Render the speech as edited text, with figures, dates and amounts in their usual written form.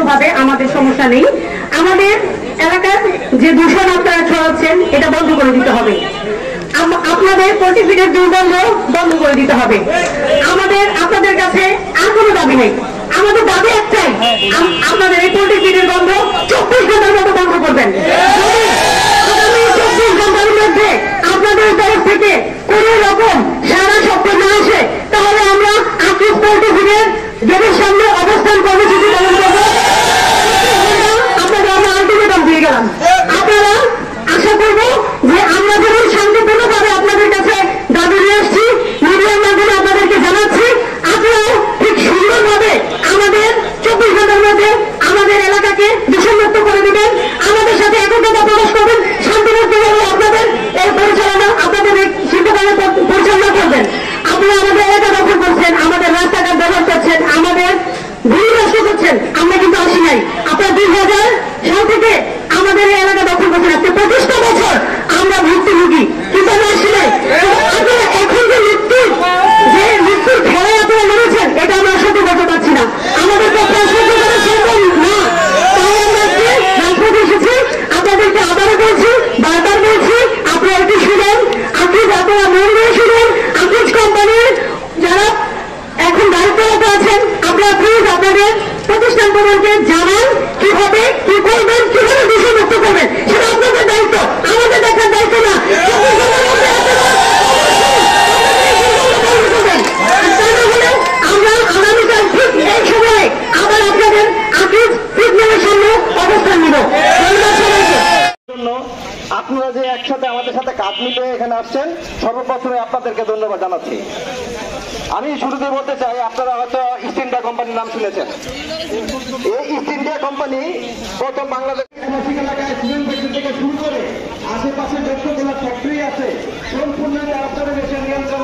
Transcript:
ভাবে আমাদের সমস্যা নেই। আমাদের এলাকার যে দূষণ আপনারা ছড়াচ্ছেন এটা বন্ধ করে দিতে হবে। আপনাদের পোল্ট্রি ফিডের দুর্গন্ধ বন্ধ করে দিতে হবে। আমাদের আপনাদের কাছে আর কোনো দাবি নেই, আমাদের দাবি একটাই, আপনাদের এই পোল্ট্রি ফিডের গন্ধ 24 ঘন্টার মতো বন্ধ করবেন। আগামী 24 ঘন্টার মধ্যে আপনাদের তরফ থেকে কোন রকম সারা শব্দ না আসে তাহলে আমরা আকিজ পোল্ট্রি ফিডের গেটের সামনে অবস্থান কর্মসূচি পালন করবো। আপনাদের আমরা আলটিমেটাম দিয়ে গেলাম। আপনারা আশা করবো যে আমরা যেমন শান্তিপূর্ণভাবে আপনাদের কাছে দাবি নিয়ে আসছি, মিডিয়ার মাধ্যমে আপনাদেরকে জানাচ্ছি, আপনারাও ঠিক সুন্দরভাবে আমাদের 24 ঘন্টার মধ্যে আমাদের এলাকাকে দূষণমুক্ত করে দিবেন, আমাদের সাথে একত্রতা প্রকাশ করবেন, শান্তিপূর্ণভাবে আপনাদের এই পরিচালনা, আপনাদের এই শিল্পকর্ম পরিচালনা করবেন। আপনারা আমাদের এলাকা দখল করছেন, আমাদের রাস্তাঘাট ব্যবহার করছেন, আমাদের ভূমি নষ্ট করছেন, আমরা কিন্তু আসি নাই। আপনার 2000 সাল থেকে আমাদের এই এলাকা দখল করছেন, আজকে 25টা বছর আমরা ভুক্তভোগী, কিন্তু আমরা আসি নাই। আপনারা এখন যে মৃত্যুর ভয়ে আপনারা লড়েছেন এটা আমরা সত্যি বলতে পারছি না, আমাদের পক্ষে সহ্য করা সম্ভব না। তাই আমরা আজকে রাজপথে এসেছি, আপনাদেরকে আবারও বলছি, বারবার বলছি, আপনারা একটু শুনেন, আকিজ আপনারা মন দিয়ে শুনেন, আকিজ কোম্পানির যারা এখন দায়িত্বরত আছেন আপনারা প্লিজ আপনাদের প্রতিষ্ঠান প্রধানকে জানান কিভাবে কি করবেন, কিভাবে দূষণমুক্ত করবেন, সেটা আপনাদের দায়িত্ব, আমাদের দেখার দায়িত্ব না। আমরা আগামীকাল ঠিক এই সময়ে আবার আপনাদের আকিজ ফিড মিলের সামনে অবস্থান নিব। ধন্যবাদ সবাইকে। আপনারা যে একসাথে আমাদের সাথে কাঁধ মিলিয়ে এখানে আসছেন, সর্বপ্রথমে আপনাদেরকে ধন্যবাদ জানাচ্ছি। আমি শুরুতে বলতে চাই, আপনারা হয়তো ইস্ট ইন্ডিয়া কোম্পানির নাম শুনেছেন। এই ইস্ট ইন্ডিয়া কোম্পানি প্রথম বাংলাদেশ এলাকায় থেকে শুরু করে আশেপাশে যতগুলো ফ্যাক্টরি আছে সম্পূর্ণ পরিবেশের নিয়ন্ত্রণ